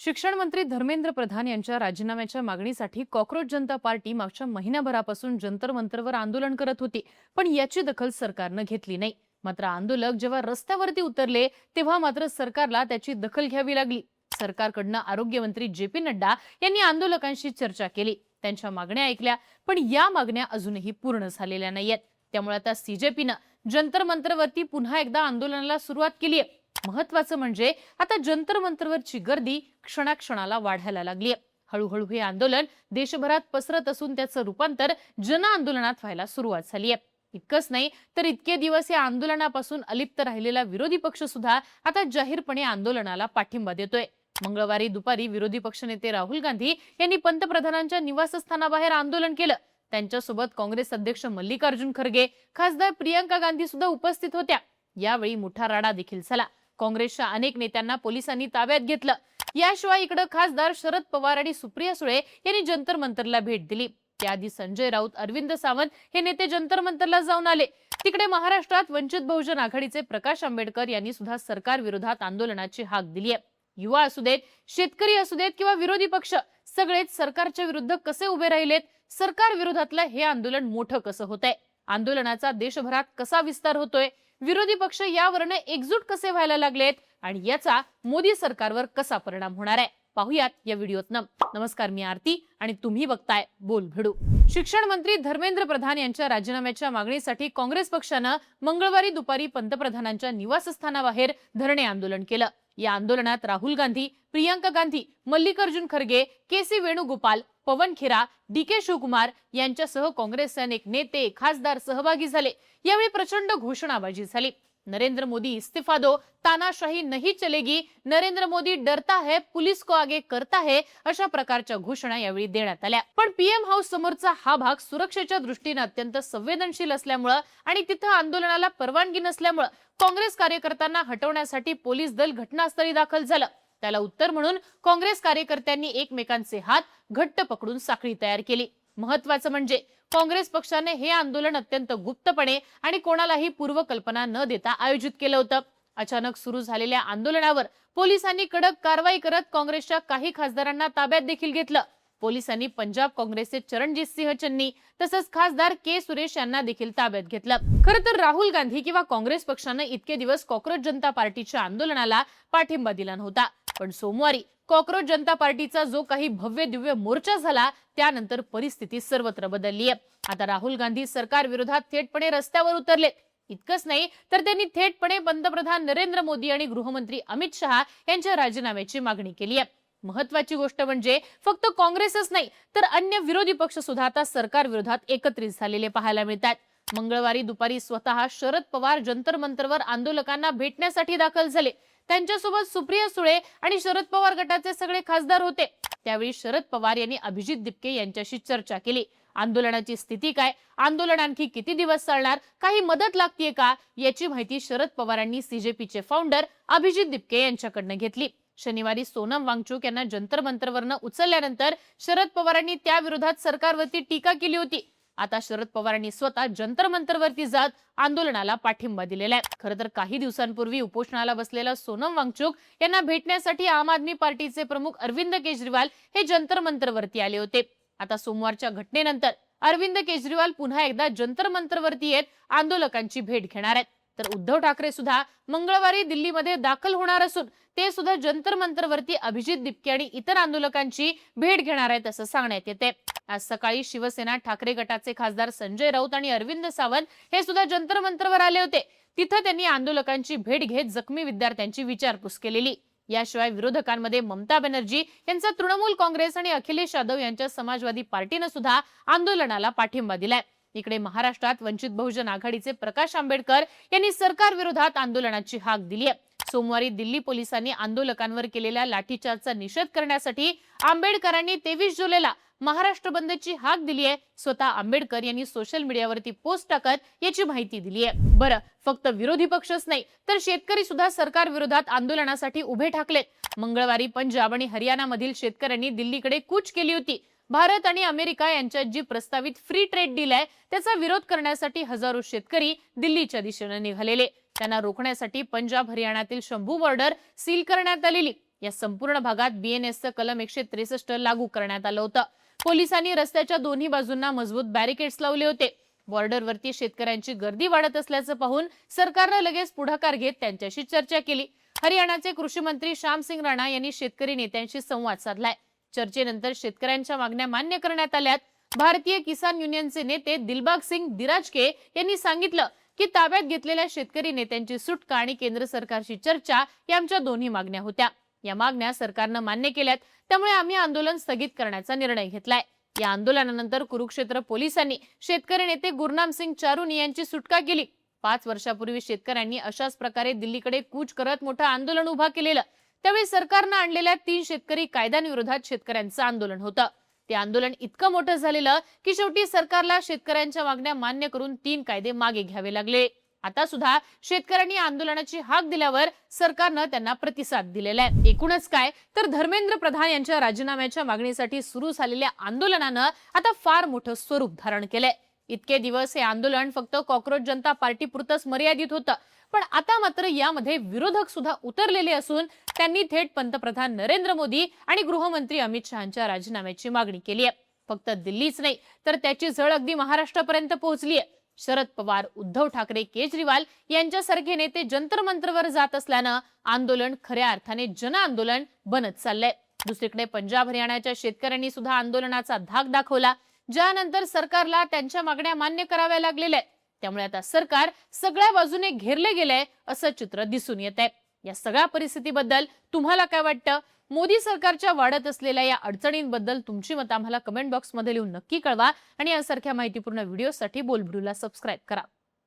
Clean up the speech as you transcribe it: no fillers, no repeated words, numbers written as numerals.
शिक्षण मंत्री धर्मेंद्र प्रधान यांच्या राजीनाम्याच्या मागणीसाठी कॉकरोच जनता पार्टी मागच्या महिनाभरापासून जंतर मंतरवर आंदोलन करत होती, पण याची दखल सरकारनं घेतली नाही। मात्र आंदोलक जेव्हा रस्त्यावरती उतरले तेव्हा मात्र सरकारला त्याची दखल घ्यावी लागली। सरकारकडनं आरोग्यमंत्री जे.पी. नड्डा यांनी आंदोलकांशी चर्चा केली, त्यांच्या मागण्या ऐकल्या, पण या मागण्या अजूनही पूर्ण झालेल्या नाहीयेत। त्यामुळे आता सीजेपीनं जंतर मंतरवरती पुन्हा एकदा आंदोलनाला सुरुवात केली आहे। महत्वाचं म्हणजे आता जंतर मंतरवरची गर्दी क्षणाक्षणाला वाढायला लागली आहे। हळूहळू हे आंदोलन देशभरात पसरत असून त्याचं रूपांतर जन आंदोलनात व्हायला सुरुवात झाली आहे। इतकंच नाही तर इतके दिवस या आंदोलनापासून अलिप्त राहिलेला विरोधी पक्ष सुद्धा आता जाहीरपणे आंदोलनाला पाठिंबा देतोय। मंगळवारी दुपारी विरोधी पक्षनेते राहुल गांधी यांनी पंतप्रधानांच्या निवासस्थानाबाहेर आंदोलन केलं। त्यांच्यासोबत काँग्रेस अध्यक्ष मल्लिकार्जुन खरगे, खासदार प्रियंका गांधी सुद्धा उपस्थित होत्या। यावेळी मोठा राडा देखील झाला। काँग्रेसच्या अनेक नेत्यांना पोलिसांनी ताब्यात घेतलं। याशिवाय इकडे खासदार शरद पवार आणि सुप्रिया सुळे यांनी जंतर मंतरला भेट दिली। त्याआधी संजय राऊत, अरविंद सावंत हे नेते जंतर मंतरला जाऊन आले। तिकडे महाराष्ट्रात वंचित बहुजन आघाडीचे प्रकाश आंबेडकर यांनी सुद्धा सरकार विरोधात आंदोलनाची हाक दिली आहे। युवा असू देत, शेतकरी असू देत किंवा विरोधी पक्ष, सगळेच सरकारच्या विरुद्ध कसे उभे राहिलेत, सरकार विरोधातलं हे आंदोलन मोठं कसं होतंय, आंदोलनाचा देशभरात कसा विस्तार होतोय, विरोधी पक्ष यावरनं एकजूट कसे व्हायला लागलेत आणि याचा मोदी सरकारवर कसा परिणाम होणार आहे, पाहूयात या व्हिडिओतनं। नमस्कार, मी आरती आणि तुम्ही बघताय बोल भिडू। शिक्षण मंत्री धर्मेंद्र प्रधान यांच्या राजीनाम्याच्या मागणीसाठी काँग्रेस पक्षानं मंगळवारी दुपारी पंतप्रधानांच्या निवासस्थानाबाहेर धरणे आंदोलन केलं। या आंदोलनात राहुल गांधी, प्रियंका गांधी, मल्लिकार्जुन खरगे, के.सी. वेणुगोपाल, पवन खेरा, डी.के. शिवकुमार यांच्यासह काँग्रेसचे अनेक नेते, खासदार सहभागी झाले। यावेळी प्रचंड घोषणाबाजी झाली। नरेंद्र मोदी इस्तीफा दो, तानाशाही नहीं चलेगी, नरेंद्र मोदी डरता है, पुलिस को आगे करता है, अशा प्रकारच्या घोषणा यावेळी देण्यात आल्या। पण पीएम हाऊस समोरचा हा भाग सुरक्षेच्या दृष्टीने अत्यंत संवेदनशील असल्यामुळे आणि तिथं आंदोलनाला परवानगी नसल्यामुळे काँग्रेस कार्यकर्त्यांना हटवण्यासाठी पोलीस दल घटनास्थळी दाखल झालं। त्याला उत्तर म्हणून काँग्रेस कार्यकर्त्यांनी एकमेकांचे हात घट्ट पकडून साखळी तयार केली। महत्वाचं म्हणजे काँग्रेस पक्षाने हे आंदोलन अत्यंत गुप्तपणे आणि कोणालाही पूर्वकल्पना न देता आयोजित केलं होतं। अचानक सुरू झालेल्या आंदोलनावर पोलिसांनी कडक कारवाई करत काँग्रेसच्या काही खासदारांना ताब्यात देखील घेतलं। पोलिसांनी पंजाब काँग्रेसचे चरणजीत सिंह चन्नी तसंच खासदार के सुरेश यांना देखील ताब्यात घेतलं। खरं तर राहुल गांधी किंवा काँग्रेस पक्षाने इतके दिवस कॉकरोच जनता पार्टीच्या आंदोलनाला पाठिंबा दिला नव्हता, पण सोमवारी कॉकरोच जनता पार्टीचा जो काही भव्य दिव्य मोर्चा झाला त्यानंतर परिस्थिती सर्वत्र बदलली आहे। आता राहुल गांधी सरकार विरोधात थेटपणे रस्त्यावर उतरलेत। इतकंच नाही तर त्यांनी थेटपणे पंतप्रधान नरेंद्र मोदी आणि गृहमंत्री अमित शहा यांच्या राजीनाम्याची मागणी केली आहे। महत्वाची गोष्ट म्हणजे फक्त काँग्रेसच नाही तर अन्य विरोधी पक्ष सुद्धा आता सरकार विरोधात एकत्रित झालेले पाहायला मिळतात। मंगळवारी दुपारी स्वतः शरद पवार जंतर मंतरवर आंदोलकांना भेटण्यासाठी दाखल झाले। त्यांच्यासोबत सुप्रिया सुळे आणि शरद पवार गटाचे सगळे खासदार होते। त्यावेळी शरद पवार यांनी अभिजित दिपके यांच्याशी चर्चा केली। आंदोलनाची स्थिती काय, आंदोलन आणखी किती दिवस चालणार, काही मदत लागतेय का, याची माहिती शरद पवारांनी सीजेपीचे फाउंडर अभिजित दिपके यांच्याकडनं घेतली। शनिवारी सोनम वांगचुक यांना जंतर मंतरवरनं उचलल्यानंतर शरद पवारांनी त्या विरोधात सरकारवरती टीका केली होती। आता शरद पवारांनी स्वतः जंतर मंतरवरती जात आंदोलनाला पाठिंबा दिलेला आहे। खरं तर काही दिवसांपूर्वी उपोषणाला बसलेला सोनम वांगचुक यांना भेटण्यासाठी आम आदमी पार्टीचे प्रमुख अरविंद केजरीवाल हे जंतर मंतरवरती आले होते। आता सोमवारच्या घटनेनंतर अरविंद केजरीवाल पुन्हा एकदा जंतर मंतरवरती येत आंदोलकांची भेट घेणार आहेत। तर उद्धव ठाकरे सुद्धा मंगळवारी दिल्लीमध्ये दाखल होणार असून ते सुद्धा जंतर मंतरवरती अभिजित दिपके आणि इतर आंदोलकांची भेट घेणार आहेत असं सांगण्यात येते। आज सकाळी शिवसेना ठाकरे गटाचे खासदार संजय राऊत आणि अरविंद सावंत हे सुद्धा जंतर मंतरवर आले होते। तिथं त्यांनी आंदोलकांची भेट घेत जखमी विद्यार्थ्यांची विचारपूस केलेली। याशिवाय विरोधकांमध्ये ममता बॅनर्जी यांचा तृणमूल काँग्रेस आणि अखिलेश यादव यांच्या समाजवादी पार्टीने सुद्धा आंदोलनाला पाठिंबा दिलाय। इकडे महाराष्ट्रात वंचित बहुजन आघाडीचे प्रकाश आंबेडकर यांनी सरकार विरोधात आंदोलनाची हाक दिली आहे। सोमवारी दिल्ली पोलिसांनी आंदोलकांवर केलेल्या लाठीचार्जचा निषेध करण्यासाठी आंबेडकरांनी 23 जुलैला महाराष्ट्र बंदची हाक दिली आहे। स्वतः आंबेडकर यांनी सोशल मीडियावरती पोस्ट टाकत याची माहिती दिली आहे। बरं, फक्त विरोधी पक्षच नाही तर शेतकरी सुद्धा सरकार विरोधात आंदोलनासाठी उभे ठाकलेत। मंगळवारी पंजाब आणि हरियाणामधील शेतकऱ्यांनी दिल्लीकडे कूच केली होती। भारत आणि अमेरिका यांच्यात जी प्रस्तावित फ्री ट्रेड डील आहे त्याचा विरोध करण्यासाठी हजारो शेतकरी दिल्लीच्या दिशेने निघालेले। त्यांना रोखण्यासाठी पंजाब हरियाणातील शंभू बॉर्डर सील करण्यात आलेली। या संपूर्ण भागात बीएनएसचं कलम 163 लागू करण्यात आलं होतं. पोलिसांनी रस्त्याच्या दोन्ही बाजूंना मजबूत बॅरिकेड्स लावले होते. बॉर्डरवरती शेतकऱ्यांची गर्दी वाढत असल्याचं पाहून सरकारनं लगेच पुढाकार घेत त्यांच्याशी चर्चा केली. हरियाणाचे कृषी मंत्री श्याम सिंग राणा यांनी शेतकरी नेत्यांशी संवाद साधलाय. चर्चेनंतर शेतकऱ्यांच्या मागण्या मान्य करण्यात आल्यात. भारतीय किसान युनियनचे नेते दिलबाग सिंग दिराजके यांनी सांगितलं की ताब्यात घेतलेल्या शेतकरी नेत्यांची सुटका आणि केंद्र सरकारशी चर्चा या आमच्या दोन्ही मागण्या होत्या. या मागण्या सरकारनं मान्य केल्यात, त्यामुळे आम्ही आंदोलन स्थगित करण्याचा निर्णय घेतलाय. या आंदोलनानंतर कुरुक्षेत्र पोलिसांनी शेतकरी नेते गुरनाम सिंग चारुनी यांची सुटका केली. 5 वर्षापूर्वी शेतकऱ्यांनी अशाच प्रकारे दिल्लीकडे कूच करत मोठं आंदोलन उभा केलेलं. त्यावेळी सरकारनं आणलेल्या 3 शेतकरी कायद्यांविरोधात शेतकऱ्यांचं आंदोलन होतं. ते आंदोलन इतकं मोठं झालेलं की शेवटी सरकारला शेतकऱ्यांच्या मागण्या मान्य करून 3 कायदे मागे घ्यावे लागले. आता सुद्धा शेतकऱ्यांनी आंदोलनाची हाक दिल्यावर सरकारनं त्यांना प्रतिसाद दिलेला आहे. एकूणच काय तर धर्मेंद्र प्रधान यांच्या राजीनाम्याच्या मागणीसाठी सुरू झालेल्या आंदोलनानं आता फार मोठं स्वरूप धारण केलंय. इतके दिवस हे आंदोलन फक्त कॉक्रोच जनता पार्टी पुरतच मर्यादित होतं, पण आता मात्र यामध्ये विरोधक सुद्धा उतरलेले असून त्यांनी थेट पंतप्रधान नरेंद्र मोदी आणि गृहमंत्री अमित शहांच्या राजीनाम्याची मागणी केली आहे. फक्त दिल्लीच नाही तर त्याची झळ अगदी महाराष्ट्रापर्यंत पोहोचली आहे. शरद पवार, उद्धव ठाकरे, केजरीवाल यांच्यासारखे नेते जंतर मंतरवर जात असल्यानं आंदोलन खऱ्या अर्थाने जन आंदोलन बनत चाललंय. दुसरीकडे पंजाब हरियाणाच्या शेतकऱ्यांनी सुद्धा आंदोलनाचा धाक दाखवला, ज्यानंतर सरकारला त्यांच्या मागण्या मान्य कराव्या लागलेल्या आहेत. त्यामुळे आता सरकार सगळ्या बाजूने घेरले गेलंय असं चित्र दिसून येत आहे. या सगळ्या परिस्थितीबद्दल तुम्हाला काय वाटतं? मोदी सरकारच्या वाढत असलेल्या या अडचणींबद्दल तुमची मतं आम्हाला कमेंट बॉक्समध्ये लिहून नक्की कळवा आणि यासारख्या माहितीपूर्ण व्हिडिओसाठी बोलबिडूला सबस्क्राईब करा.